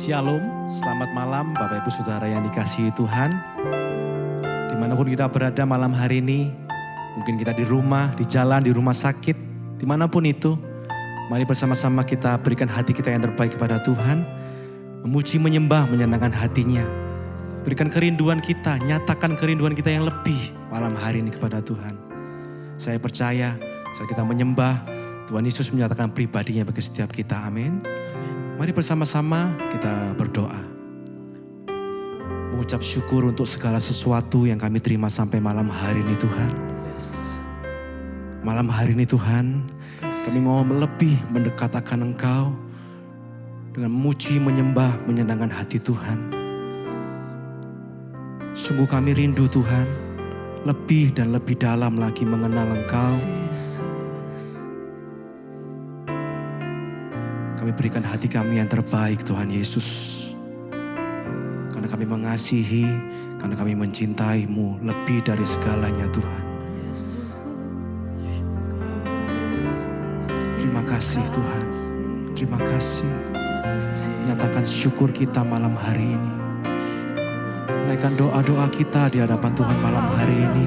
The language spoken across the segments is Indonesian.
Shalom, selamat malam Bapak Ibu Saudara yang dikasihi Tuhan. Dimanapun kita berada malam hari ini, mungkin kita di rumah, di jalan, di rumah sakit, dimanapun itu. Mari bersama-sama kita berikan hati kita yang terbaik kepada Tuhan. Memuji, menyembah, menyenangkan hatinya. Berikan kerinduan kita, nyatakan kerinduan kita yang lebih malam hari ini kepada Tuhan. Saya percaya saat kita menyembah, Tuhan Yesus menyatakan pribadinya bagi setiap kita. Amin. Mari bersama-sama kita berdoa. Mengucap syukur untuk segala sesuatu yang kami terima sampai malam hari ini Tuhan. Malam hari ini Tuhan, kami mau lebih mendekat akan Engkau. Dengan memuji, menyembah, menyenangkan hati Tuhan. Sungguh kami rindu Tuhan, lebih dan lebih dalam lagi mengenal Engkau. Kami berikan hati kami yang terbaik Tuhan Yesus. Karena kami mengasihi, karena kami mencintai-Mu lebih dari segalanya Tuhan. Terima kasih Tuhan, terima kasih. Nyatakan syukur kita malam hari ini. Naikkan doa-doa kita di hadapan Tuhan malam hari ini.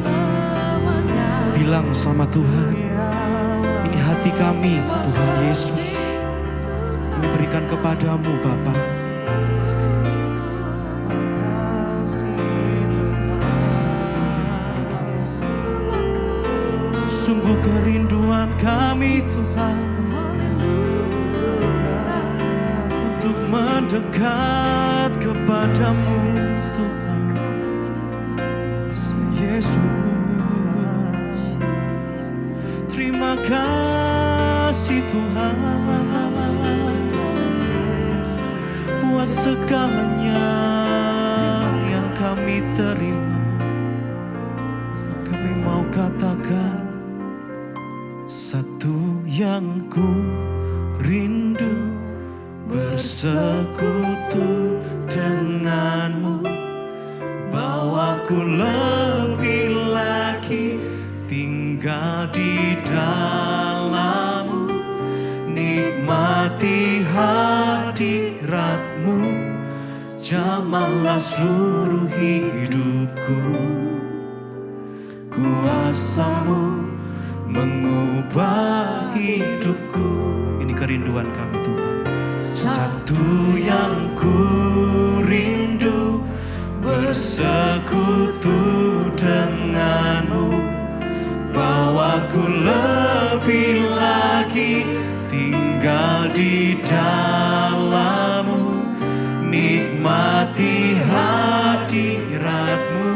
Bilang sama Tuhan, ini hati kami Tuhan Yesus. Kami berikan kepadamu Bapa. Sungguh kerinduan kami Tuhan untuk mendekat kepadamu Tuhan Yesus. Terima kasih Tuhan buat segalanya yang kami terima. Kami mau katakan, satu yang ku rindu bersekutu denganmu, bawaku lebih lagi tinggal di dalammu, nikmati hadiratmu, jamahlah seluruh hidupku. Kuasamu mengubah hidupku. Ini kerinduan kami Tuhan. Satu yang ku rindu bersekutu denganmu, bawaku lebih lagi tinggal di dalammu, nikmati hadiratmu,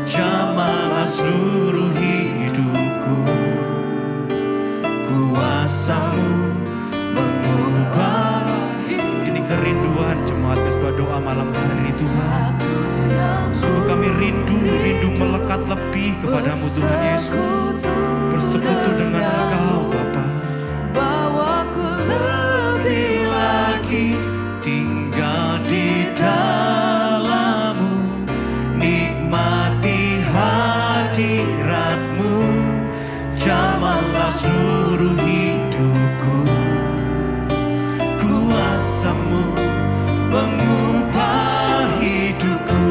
jamahlah seluruh hidupku. Kuasamu mengubah. Ini kerinduan jemaat Mesbah Doa malam hari Tuhan. Sungguh kami rindu melekat lebih kepadamu Tuhan Yesus. Bersekutu dengan Engkau Bapa. Bawaku lebih lagi tinggal di dalammu, nikmati hadiratmu, jamahlah seluruh hidupku. Kuasamu mengubah hidupku.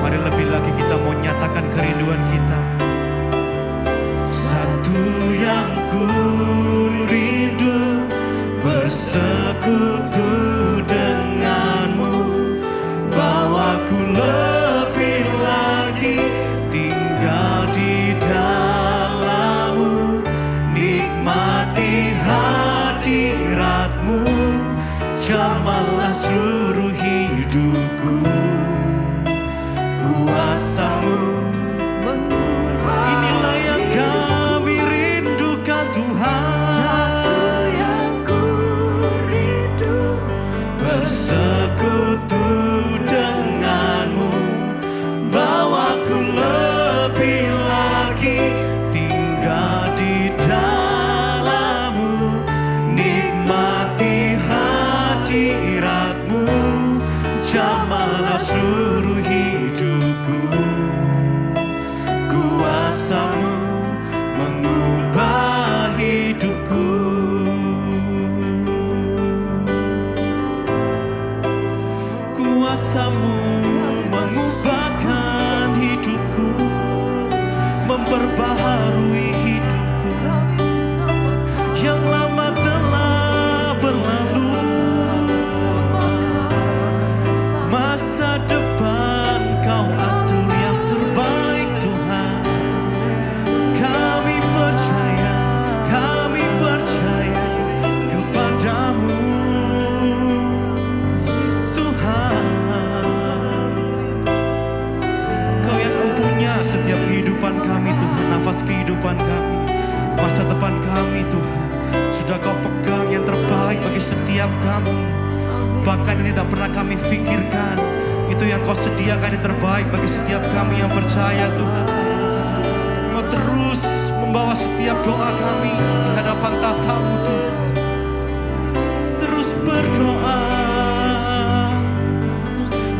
Mari lebih lagi kita mau nyatakan kerinduan kita. Satu yang ku rindu bersekutu denganmu, bawaku lebih lagi tinggal di dalammu, nikmati hadiratmu, jamahlah seluruh hidupku. Kuasamu depan kami. Masa depan kami Tuhan, sudah Kau pegang yang terbaik bagi setiap kami. Bahkan yang tidak pernah kami pikirkan, itu yang Kau sediakan yang terbaik bagi setiap kami yang percaya Tuhan. Kau terus membawa setiap doa kami di hadapan tatamu Tuhan. Terus berdoa,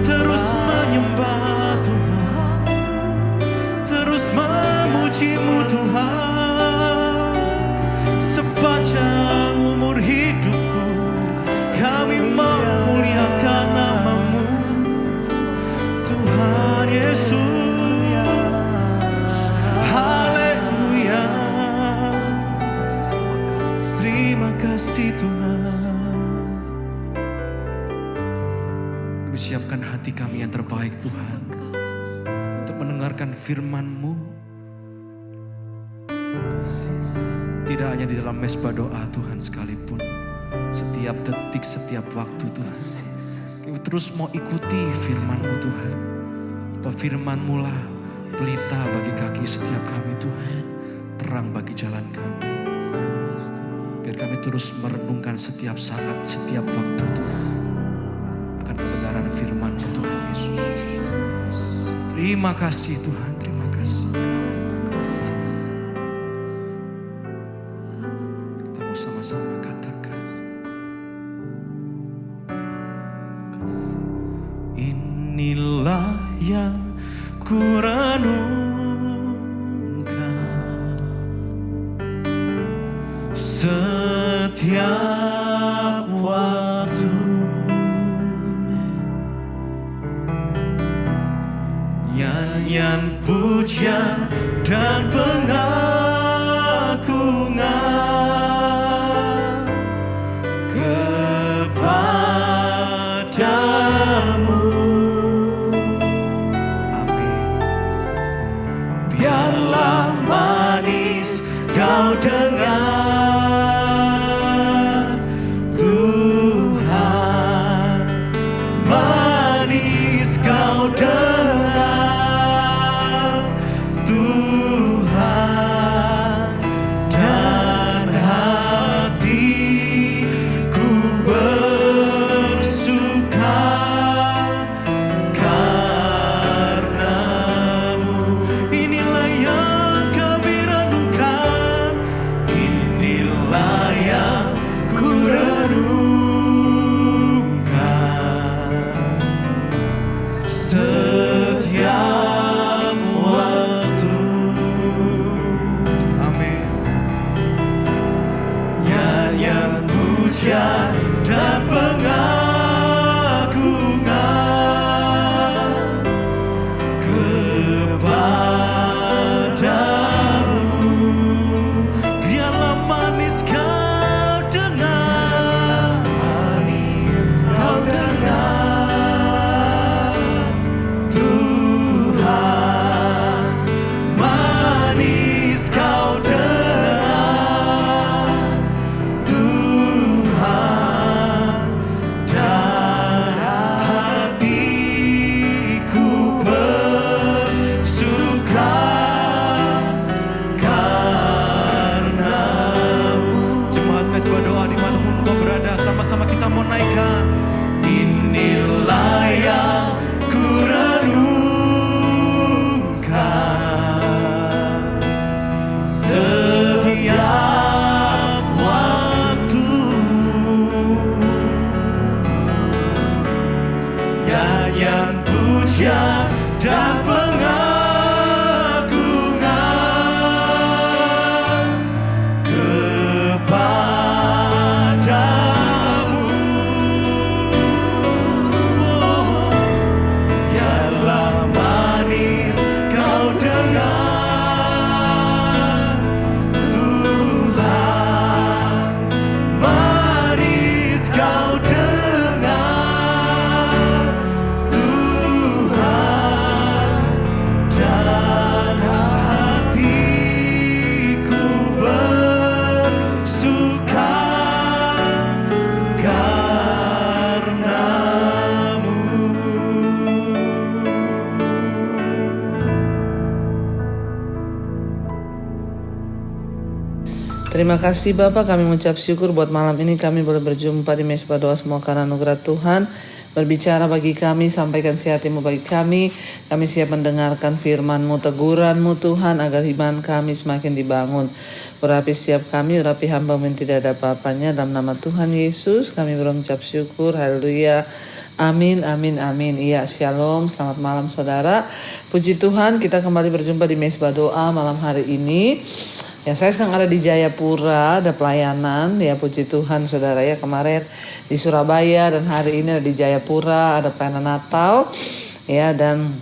terus menyembah Tuhan, terus memuji-Mu Tuhan. Sepanjang umur hidupku, kami memuliakan nama-Mu Tuhan Yesus. Haleluya. Terima kasih Tuhan. Kami siapkan hati kami yang terbaik Tuhan, untuk mendengarkan firman-Mu. Tidak hanya di dalam mesbah doa Tuhan sekalipun, setiap detik, setiap waktu Tuhan. Kami terus mau ikuti firman-Mu Tuhan. Sebab firman-Mu lah pelita bagi kaki setiap kami Tuhan, terang bagi jalan kami. Biar kami terus merenungkan setiap saat, setiap waktu Tuhan, akan kebenaran firman-Mu Tuhan Yesus. Terima kasih Tuhan, terima kasih. Kita mau sama-sama katakan, inilah yang ku renungkan setiap waktu. Nyanyian pujian dan pengagungan kepadamu. Biarlah manis Kau dengar Tuhan, manis Kau dengar Tuhan. Terima kasih Bapak, kami mengucap syukur buat malam ini kami boleh berjumpa di Mesbah Doa, semua karena anugerah Tuhan. Berbicara bagi kami, sampaikan isi hati-Mu bagi kami. Kami siap mendengarkan firman-Mu, teguran-Mu Tuhan, agar iman kami semakin dibangun. Urapi setiap kami, urapi hamba-Mu yang tidak ada apa-apanya. Dalam nama Tuhan Yesus kami berucap syukur, haleluya. Amin, amin, amin. Iya, shalom, selamat malam saudara. Puji Tuhan, kita kembali berjumpa di Mesbah Doa malam hari ini. Ya, saya sedang ada di Jayapura, ada pelayanan. Ya, puji Tuhan saudara ya, kemarin di Surabaya dan hari ini ada di Jayapura, ada pelayanan Natal. Ya, dan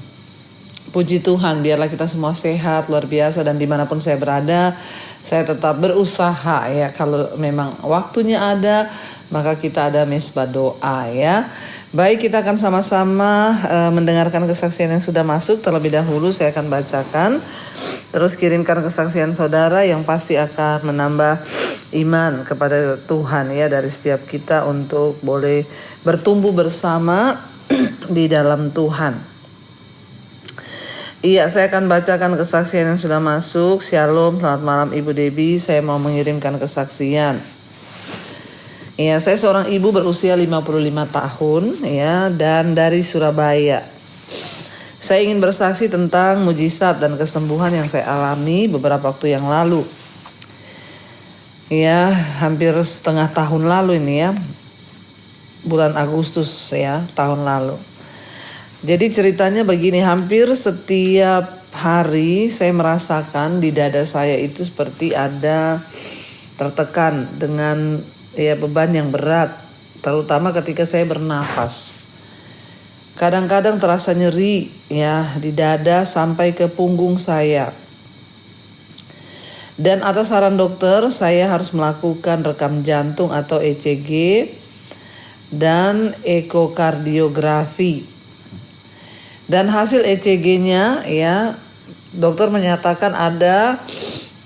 puji Tuhan, biarlah kita semua sehat, luar biasa. Dan dimanapun saya berada, saya tetap berusaha ya. Kalau memang waktunya ada, maka kita ada Mesbah Doa ya. Baik, kita akan sama-sama mendengarkan kesaksian yang sudah masuk. Terlebih dahulu saya akan bacakan. Terus kirimkan kesaksian saudara yang pasti akan menambah iman kepada Tuhan ya, dari setiap kita untuk boleh bertumbuh bersama di dalam Tuhan. Iya, saya akan bacakan kesaksian yang sudah masuk. Shalom, selamat malam Ibu Debbie. Saya mau mengirimkan kesaksian. Ya, saya seorang ibu berusia 55 tahun ya, dan dari Surabaya. Saya ingin bersaksi tentang mujizat dan kesembuhan yang saya alami beberapa waktu yang lalu. Ya, hampir setengah tahun lalu ini ya. Bulan Agustus ya, tahun lalu. Jadi ceritanya begini, hampir setiap hari saya merasakan di dada saya itu seperti ada tertekan dengan ya beban yang berat, terutama ketika saya bernafas. Kadang-kadang terasa nyeri ya di dada sampai ke punggung saya. Dan atas saran dokter saya harus melakukan rekam jantung atau ECG dan ekokardiografi. Dan hasil ECG-nya ya, dokter menyatakan ada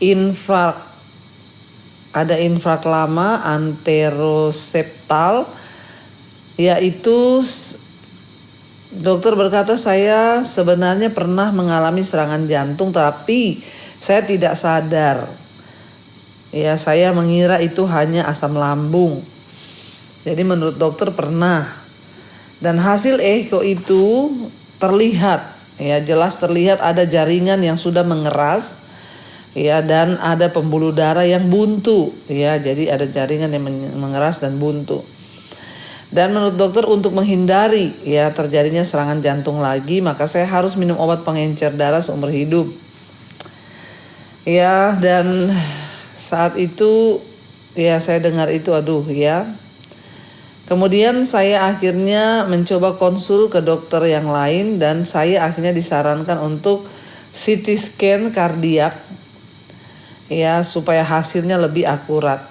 infrak lama anteroseptal, yaitu dokter berkata saya sebenarnya pernah mengalami serangan jantung tapi saya tidak sadar. Ya, saya mengira itu hanya asam lambung. Jadi menurut dokter pernah. Dan hasil echo itu terlihat, ya jelas terlihat ada jaringan yang sudah mengeras. Ya, dan ada pembuluh darah yang buntu ya, jadi ada jaringan yang mengeras dan buntu. Dan menurut dokter untuk menghindari ya terjadinya serangan jantung lagi, maka saya harus minum obat pengencer darah seumur hidup. Ya, dan saat itu ya saya dengar itu, aduh ya. Kemudian saya akhirnya mencoba konsul ke dokter yang lain dan saya akhirnya disarankan untuk CT scan kardiak ya, supaya hasilnya lebih akurat.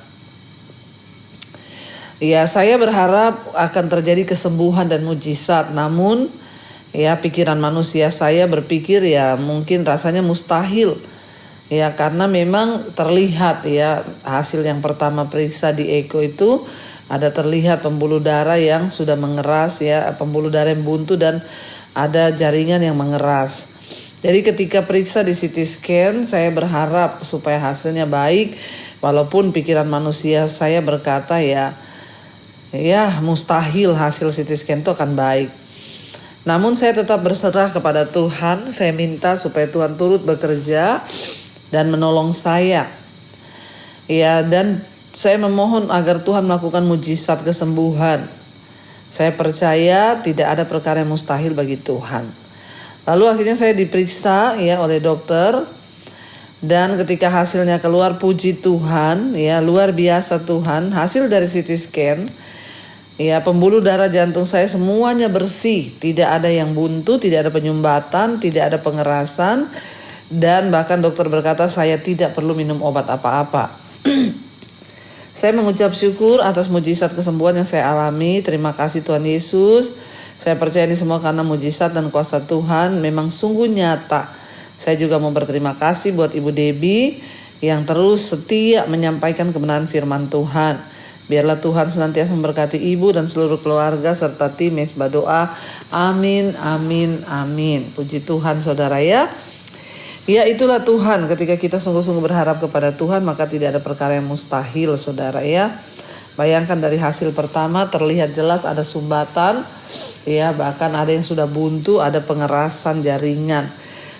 Ya, saya berharap akan terjadi kesembuhan dan mujizat. Namun ya pikiran manusia saya berpikir ya mungkin rasanya mustahil. Ya, karena memang terlihat ya hasil yang pertama periksa di echo itu ada terlihat pembuluh darah yang sudah mengeras ya, pembuluh darah yang buntu dan ada jaringan yang mengeras. Jadi ketika periksa di CT scan, saya berharap supaya hasilnya baik. Walaupun pikiran manusia saya berkata ya mustahil hasil CT scan itu akan baik. Namun saya tetap berserah kepada Tuhan. Saya minta supaya Tuhan turut bekerja dan menolong saya. Ya, dan saya memohon agar Tuhan melakukan mujizat kesembuhan. Saya percaya tidak ada perkara yang mustahil bagi Tuhan. Lalu akhirnya saya diperiksa ya oleh dokter, dan ketika hasilnya keluar, puji Tuhan ya, luar biasa Tuhan, hasil dari CT scan ya, pembuluh darah jantung saya semuanya bersih, tidak ada yang buntu, tidak ada penyumbatan, tidak ada pengerasan, dan bahkan dokter berkata saya tidak perlu minum obat apa-apa. Saya mengucap syukur atas mujizat kesembuhan yang saya alami. Terima kasih Tuhan Yesus. Saya percaya ini semua karena mujizat dan kuasa Tuhan memang sungguh nyata. Saya juga mau berterima kasih buat Ibu Debbie yang terus setia menyampaikan kebenaran firman Tuhan. Biarlah Tuhan senantiasa memberkati Ibu dan seluruh keluarga serta tim Mesbah Doa. Amin, amin, amin. Puji Tuhan saudara ya. Ya itulah Tuhan, ketika kita sungguh-sungguh berharap kepada Tuhan maka tidak ada perkara yang mustahil, saudara ya. Bayangkan dari hasil pertama terlihat jelas ada sumbatan, ya bahkan ada yang sudah buntu, ada pengerasan jaringan.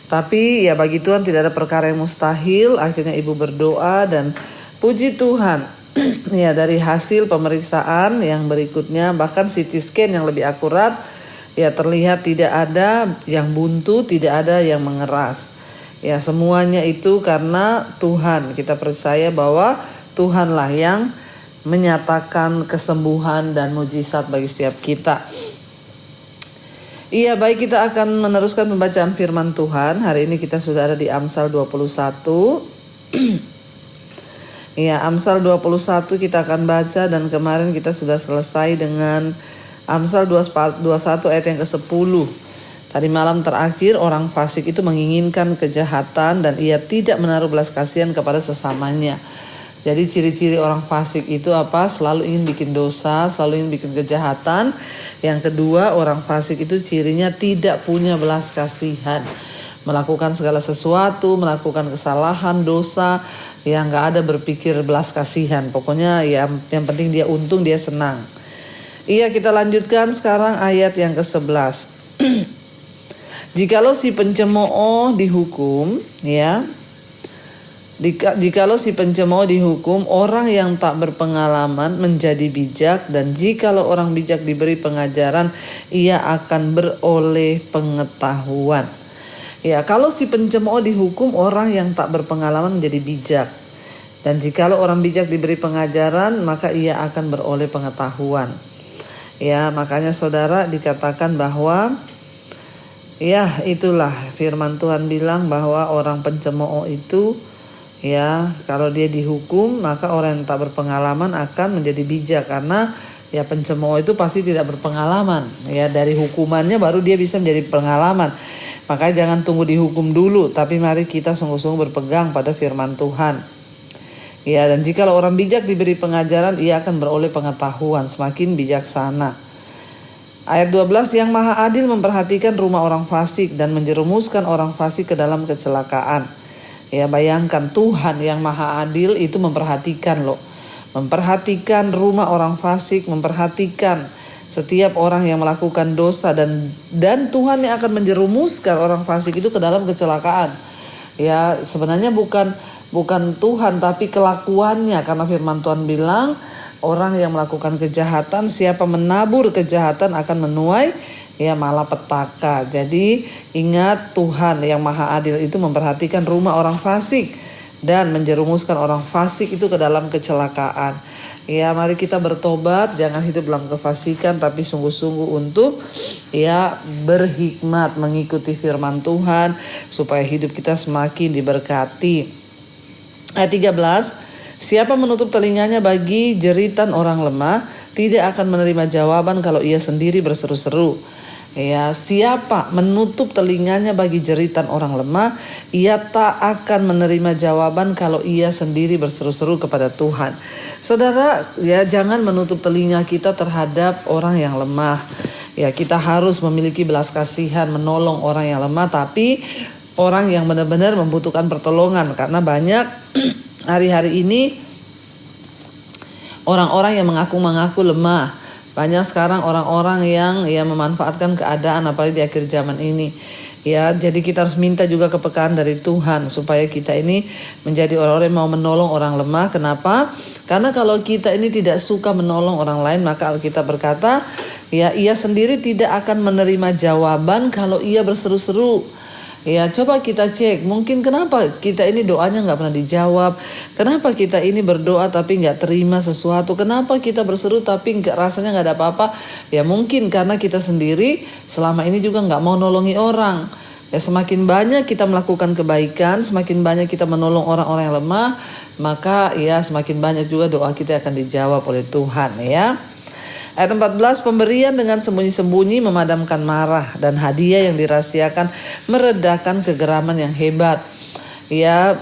Tapi ya bagi Tuhan tidak ada perkara yang mustahil. Akhirnya ibu berdoa dan puji Tuhan. Ya dari hasil pemeriksaan yang berikutnya, bahkan CT scan yang lebih akurat, ya terlihat tidak ada yang buntu, tidak ada yang mengeras. Ya semuanya itu karena Tuhan. Kita percaya bahwa Tuhanlah yang menyatakan kesembuhan dan mujizat bagi setiap kita. Iya, baik, kita akan meneruskan pembacaan firman Tuhan. Hari ini kita sudah ada di Amsal 21. Iya, Amsal 21 kita akan baca, dan kemarin kita sudah selesai dengan Amsal 21 ayat yang ke-10. Tadi malam terakhir orang fasik itu menginginkan kejahatan dan ia tidak menaruh belas kasihan kepada sesamanya. Jadi ciri-ciri orang fasik itu apa? Selalu ingin bikin dosa, selalu ingin bikin kejahatan. Yang kedua, orang fasik itu cirinya tidak punya belas kasihan. Melakukan segala sesuatu, melakukan kesalahan, dosa, yang gak ada berpikir belas kasihan. Pokoknya yang penting dia untung, dia senang. Iya, kita lanjutkan sekarang ayat yang ke-11. Jikalau si pencemooh dihukum, ya. Jikalau si pencemooh dihukum, orang yang tak berpengalaman menjadi bijak, dan jikalau orang bijak diberi pengajaran, ia akan beroleh pengetahuan. Ya, kalau si pencemooh dihukum, orang yang tak berpengalaman menjadi bijak, dan jikalau orang bijak diberi pengajaran, maka ia akan beroleh pengetahuan. Ya, makanya saudara dikatakan bahwa ya itulah firman Tuhan bilang bahwa orang pencemooh itu, ya kalau dia dihukum maka orang yang tak berpengalaman akan menjadi bijak, karena ya pencemooh itu pasti tidak berpengalaman. Ya dari hukumannya baru dia bisa menjadi pengalaman. Makanya jangan tunggu dihukum dulu, tapi mari kita sungguh-sungguh berpegang pada firman Tuhan. Ya, dan jika orang bijak diberi pengajaran, ia akan beroleh pengetahuan, semakin bijaksana. Ayat 12, yang maha adil memperhatikan rumah orang fasik dan menjerumuskan orang fasik ke dalam kecelakaan. Ya, bayangkan Tuhan yang maha adil itu memperhatikan loh. Memperhatikan rumah orang fasik, memperhatikan setiap orang yang melakukan dosa, dan Tuhan yang akan menjerumuskan orang fasik itu ke dalam kecelakaan. Ya, sebenarnya bukan Tuhan tapi kelakuannya, karena firman Tuhan bilang orang yang melakukan kejahatan, siapa menabur kejahatan akan menuai ya malapetaka. Jadi ingat, Tuhan yang maha adil itu memperhatikan rumah orang fasik dan menjerumuskan orang fasik itu ke dalam kecelakaan. Ya mari kita bertobat, jangan hidup dalam kefasikan, tapi sungguh-sungguh untuk ya berhikmat mengikuti firman Tuhan supaya hidup kita semakin diberkati. Ayat 13, siapa menutup telinganya bagi jeritan orang lemah tidak akan menerima jawaban kalau ia sendiri berseru-seru. Ya, siapa menutup telinganya bagi jeritan orang lemah, ia tak akan menerima jawaban kalau ia sendiri berseru-seru kepada Tuhan. Saudara, ya jangan menutup telinga kita terhadap orang yang lemah. Ya, kita harus memiliki belas kasihan, menolong orang yang lemah, tapi orang yang benar-benar membutuhkan pertolongan, karena banyak hari-hari ini orang-orang yang mengaku lemah. Banyak sekarang orang-orang yang memanfaatkan keadaan, apalagi di akhir zaman ini. Ya, jadi kita harus minta juga kepekaan dari Tuhan supaya kita ini menjadi orang-orang yang mau menolong orang lemah. Kenapa? Karena kalau kita ini tidak suka menolong orang lain, maka Alkitab berkata, ya ia sendiri tidak akan menerima jawaban kalau ia berseru-seru. Ya coba kita cek, mungkin kenapa kita ini doanya gak pernah dijawab, kenapa kita ini berdoa tapi gak terima sesuatu, kenapa kita berseru tapi rasanya gak ada apa-apa. Ya mungkin karena kita sendiri selama ini juga gak mau nolongi orang. Ya semakin banyak kita melakukan kebaikan, semakin banyak kita menolong orang-orang yang lemah, maka ya semakin banyak juga doa kita akan dijawab oleh Tuhan ya. Ayat 14, pemberian dengan sembunyi-sembunyi memadamkan marah, dan hadiah yang dirahasiakan meredakan kegeraman yang hebat. Ya,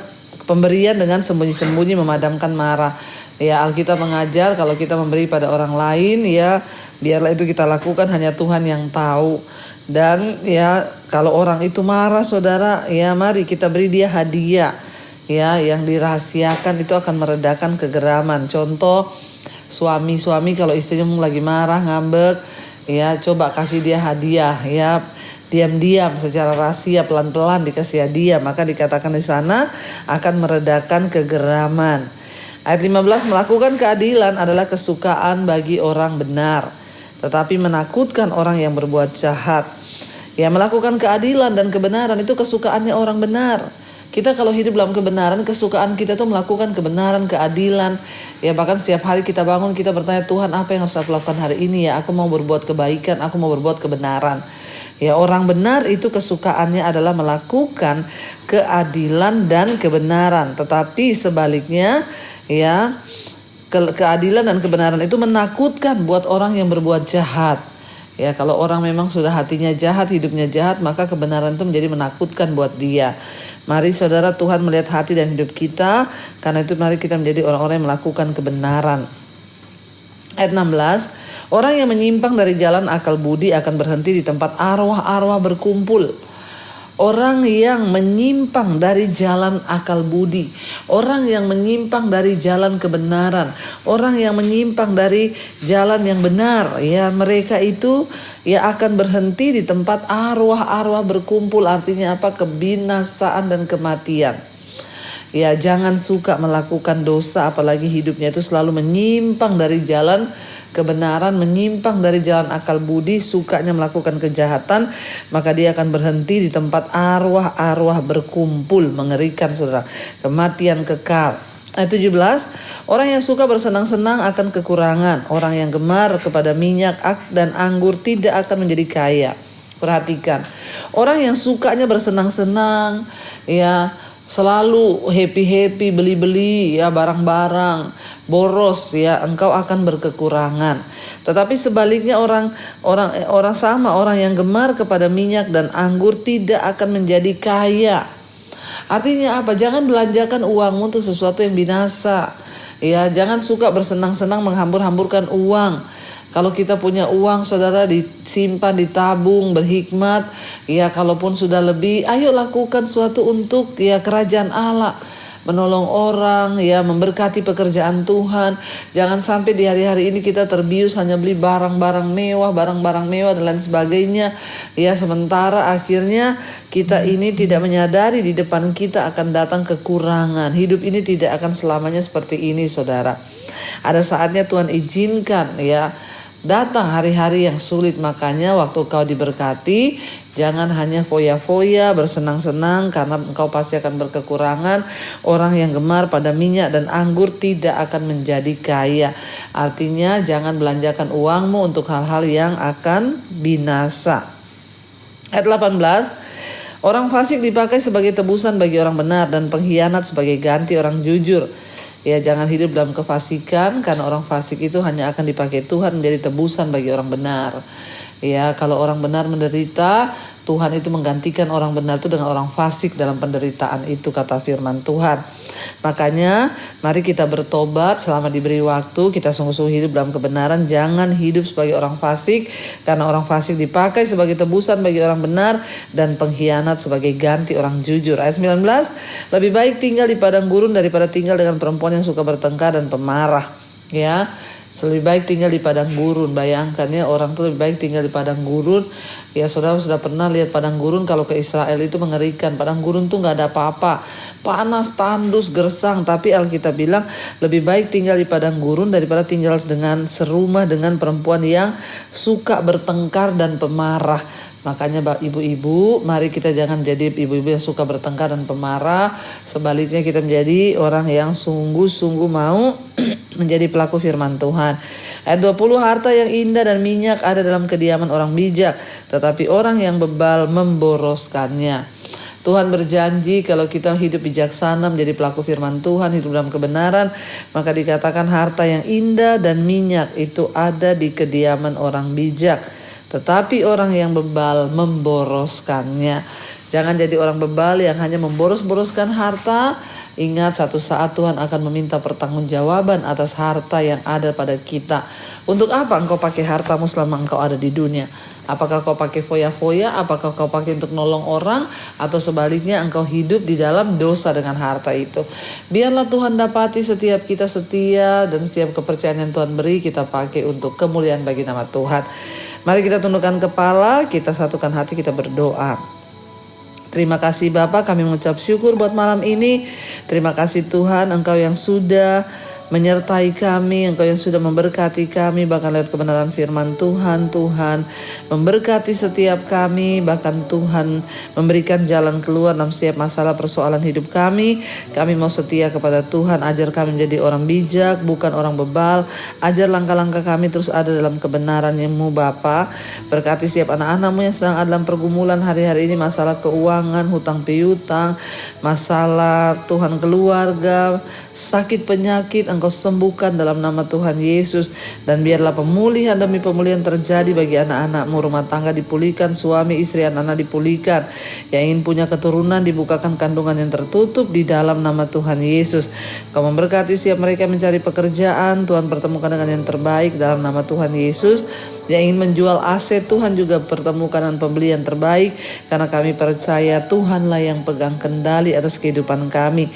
pemberian dengan sembunyi-sembunyi memadamkan marah. Ya, Alkitab mengajar kalau kita memberi pada orang lain, ya biarlah itu kita lakukan hanya Tuhan yang tahu. Dan ya kalau orang itu marah saudara, ya mari kita beri dia hadiah. Ya, yang dirahasiakan itu akan meredakan kegeraman. Contoh, suami kalau istrinya lagi marah, ngambek, ya coba kasih dia hadiah, ya diam-diam secara rahasia pelan-pelan dikasih hadiah, maka dikatakan di sana akan meredakan kegeraman. Ayat 15, melakukan keadilan adalah kesukaan bagi orang benar, tetapi menakutkan orang yang berbuat jahat. Ya, melakukan keadilan dan kebenaran itu kesukaannya orang benar. Kita kalau hidup dalam kebenaran, kesukaan kita tuh melakukan kebenaran, keadilan. Ya bahkan setiap hari kita bangun, kita bertanya, Tuhan apa yang harus aku lakukan hari ini ya? Aku mau berbuat kebaikan, aku mau berbuat kebenaran. Ya, orang benar itu kesukaannya adalah melakukan keadilan dan kebenaran. Tetapi sebaliknya, ya keadilan dan kebenaran itu menakutkan buat orang yang berbuat jahat. Ya, kalau orang memang sudah hatinya jahat, hidupnya jahat, maka kebenaran itu menjadi menakutkan buat dia. Mari saudara, Tuhan melihat hati dan hidup kita, karena itu mari kita menjadi orang-orang yang melakukan kebenaran. Ayat 16, orang yang menyimpang dari jalan akal budi akan berhenti di tempat arwah-arwah berkumpul. Orang yang menyimpang dari jalan akal budi, orang yang menyimpang dari jalan kebenaran, orang yang menyimpang dari jalan yang benar, ya mereka itu ya akan berhenti di tempat arwah-arwah berkumpul. Artinya apa? Kebinasaan dan kematian. Ya, jangan suka melakukan dosa, apalagi hidupnya itu selalu menyimpang dari jalan kebenaran, menyimpang dari jalan akal budi, sukanya melakukan kejahatan, maka dia akan berhenti di tempat arwah-arwah berkumpul. Mengerikan saudara, kematian kekal. Ayat 17, orang yang suka bersenang-senang akan kekurangan, orang yang gemar kepada minyak dan anggur tidak akan menjadi kaya. Perhatikan, orang yang sukanya bersenang-senang, ya selalu happy beli-beli ya barang-barang boros, ya engkau akan berkekurangan. Tetapi sebaliknya orang yang gemar kepada minyak dan anggur tidak akan menjadi kaya. Artinya apa? Jangan belanjakan uangmu untuk sesuatu yang binasa. Ya, jangan suka bersenang-senang menghambur-hamburkan uang. Kalau kita punya uang saudara, disimpan, ditabung, berhikmat. Ya kalaupun sudah lebih, ayo lakukan suatu untuk ya kerajaan Allah. Menolong orang, ya memberkati pekerjaan Tuhan. Jangan sampai di hari-hari ini kita terbius hanya beli barang-barang mewah dan lain sebagainya. Ya sementara akhirnya kita ini tidak menyadari di depan kita akan datang kekurangan. Hidup ini tidak akan selamanya seperti ini saudara. Ada saatnya Tuhan izinkan ya datang hari-hari yang sulit. Makanya waktu kau diberkati, jangan hanya foya-foya bersenang-senang, karena engkau pasti akan berkekurangan. Orang yang gemar pada minyak dan anggur tidak akan menjadi kaya. Artinya jangan belanjakan uangmu untuk hal-hal yang akan binasa. Ayat 18, orang fasik dipakai sebagai tebusan bagi orang benar, dan pengkhianat sebagai ganti orang jujur. Ya jangan hidup dalam kefasikan, karena orang fasik itu hanya akan dipakai Tuhan menjadi tebusan bagi orang benar. Ya kalau orang benar menderita, Tuhan itu menggantikan orang benar itu dengan orang fasik dalam penderitaan itu, kata firman Tuhan. Makanya mari kita bertobat selama diberi waktu, kita sungguh-sungguh hidup dalam kebenaran. Jangan hidup sebagai orang fasik, karena orang fasik dipakai sebagai tebusan bagi orang benar, dan pengkhianat sebagai ganti orang jujur. Ayat 19, lebih baik tinggal di padang gurun daripada tinggal dengan perempuan yang suka bertengkar dan pemarah. Ya lebih baik tinggal di padang gurun. Bayangkan ya, orang tuh lebih baik tinggal di padang gurun. Ya saudara sudah pernah lihat padang gurun? Kalau ke Israel itu mengerikan. Padang gurun tuh gak ada apa-apa, panas, tandus, gersang. Tapi Alkitab bilang lebih baik tinggal di padang gurun daripada tinggal dengan serumah dengan perempuan yang suka bertengkar dan pemarah. Makanya ibu-ibu, mari kita jangan jadi ibu-ibu yang suka bertengkar dan pemarah. Sebaliknya kita menjadi orang yang sungguh-sungguh mau menjadi pelaku firman Tuhan. Ayat 20, harta yang indah dan minyak ada dalam kediaman orang bijak, tetapi orang yang bebal memboroskannya. Tuhan berjanji kalau kita hidup bijaksana, menjadi pelaku firman Tuhan, hidup dalam kebenaran, maka dikatakan harta yang indah dan minyak itu ada di kediaman orang bijak, tetapi orang yang bebal memboroskannya. Jangan jadi orang bebal yang hanya memboros-boroskan harta. Ingat, satu saat Tuhan akan meminta pertanggungjawaban atas harta yang ada pada kita. Untuk apa engkau pakai hartamu selama engkau ada di dunia? Apakah kau pakai foya-foya? Apakah kau pakai untuk nolong orang? Atau sebaliknya engkau hidup di dalam dosa dengan harta itu? Biarlah Tuhan dapati setiap kita setia, dan setiap kepercayaan yang Tuhan beri kita pakai untuk kemuliaan bagi nama Tuhan. Mari kita tundukkan kepala, kita satukan hati, kita berdoa. Terima kasih Bapa, kami mengucap syukur buat malam ini. Terima kasih Tuhan, Engkau yang sudah menyertai kami, Engkau yang sudah memberkati kami, bahkan lewat kebenaran firman Tuhan. Tuhan memberkati setiap kami, bahkan Tuhan memberikan jalan keluar dalam setiap masalah persoalan hidup kami. Kami mau setia kepada Tuhan. Ajar kami menjadi orang bijak, bukan orang bebal. Ajar langkah-langkah kami terus ada dalam kebenaran yang-Mu Bapa. Berkati setiap anak-anak-Mu yang sedang ada dalam pergumulan hari-hari ini, masalah keuangan, hutang piutang, masalah Tuhan keluarga, sakit penyakit, Engkau sembuhkan dalam nama Tuhan Yesus. Dan biarlah pemulihan demi pemulihan terjadi bagi anak-anak-Mu. Rumah tangga dipulihkan, suami, istri, anak-anak dipulihkan. Yang ingin punya keturunan dibukakan kandungan yang tertutup di dalam nama Tuhan Yesus. Kau memberkati siap mereka mencari pekerjaan, Tuhan pertemukan dengan yang terbaik dalam nama Tuhan Yesus. Yang ingin menjual aset, Tuhan juga pertemukan dengan pembeli yang terbaik, karena kami percaya Tuhanlah yang pegang kendali atas kehidupan kami.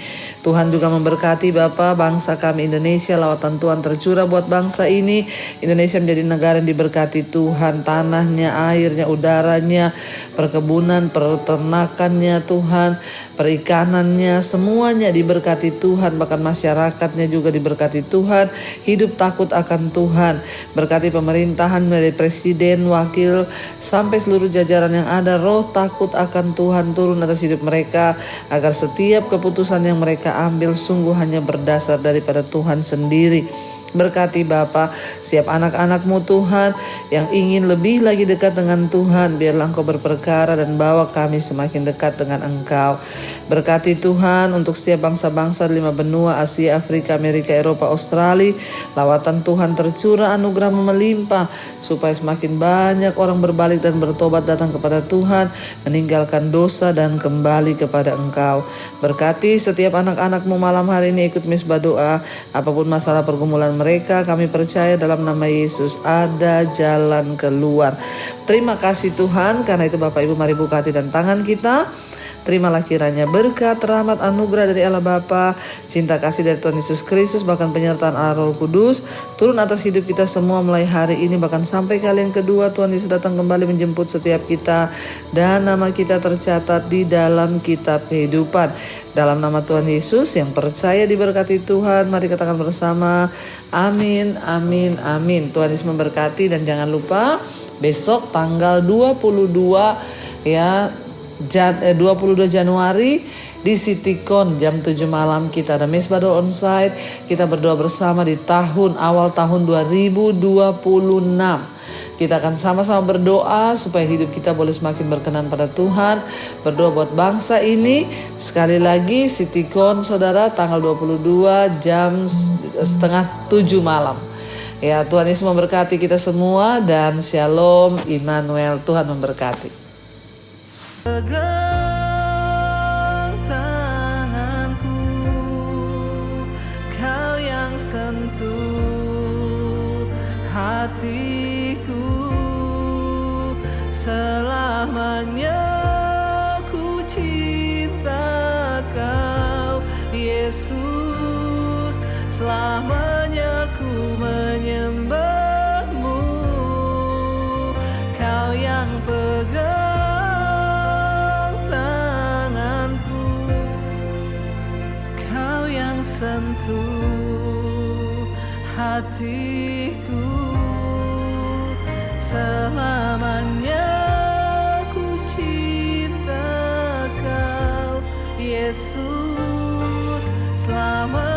Tuhan juga memberkati Bapa bangsa kami Indonesia. Lawatan Tuhan tercurah buat bangsa ini. Indonesia menjadi negara yang diberkati Tuhan, tanahnya, airnya, udaranya, perkebunan, peternakannya Tuhan, perikanannya, semuanya diberkati Tuhan. Bahkan masyarakatnya juga diberkati Tuhan. Hidup takut akan Tuhan. Berkati pemerintahan dari presiden, wakil, sampai seluruh jajaran yang ada. Roh takut akan Tuhan turun atas hidup mereka, agar setiap keputusan yang mereka ambil sungguh hanya berdasar daripada Tuhan sendiri. Berkati Bapa siap anak-anak-Mu Tuhan yang ingin lebih lagi dekat dengan Tuhan. Biarlah Engkau berperkara dan bawa kami semakin dekat dengan Engkau. Berkati Tuhan untuk setiap bangsa-bangsa di 5 benua, Asia, Afrika, Amerika, Eropa, Australia. Lawatan Tuhan tercurah, anugerah-Mu melimpah, supaya semakin banyak orang berbalik dan bertobat datang kepada Tuhan, meninggalkan dosa dan kembali kepada Engkau. Berkati setiap anak-anak-Mu malam hari ini ikut misbah doa. Apapun masalah pergumulan mereka, kami percaya dalam nama Yesus ada jalan keluar. Terima kasih Tuhan, karena itu Bapak Ibu mari buka hati dan tangan kita. Terimalah kiranya berkat, rahmat, anugerah dari Allah Bapa, cinta kasih dari Tuhan Yesus Kristus, bahkan penyertaan Allah Roh Kudus turun atas hidup kita semua mulai hari ini, bahkan sampai kali yang kedua Tuhan Yesus datang kembali menjemput setiap kita, dan nama kita tercatat di dalam kitab kehidupan. Dalam nama Tuhan Yesus yang percaya diberkati Tuhan, mari katakan bersama, amin, amin, amin. Tuhan Yesus memberkati, dan jangan lupa besok tanggal 22 22 Januari di Citycon jam 7 malam kita ada Mesbah Doa Onsite. Kita berdoa bersama di awal tahun 2026. Kita akan sama-sama berdoa supaya hidup kita boleh semakin berkenan pada Tuhan. Berdoa buat bangsa ini. Sekali lagi Citycon saudara tanggal 22 jam setengah 7 malam. Ya, Tuhan Yesus memberkati kita semua, dan Shalom Immanuel. Tuhan memberkati. Pegang tanganku, Kau yang sentuh hatiku. Selamanya ku cinta Kau, Yesus. Selamanya ku menyembah-Mu, Kau yang pegang sentuh hatiku. Selamanya ku cinta Kau, Yesus. Selamanya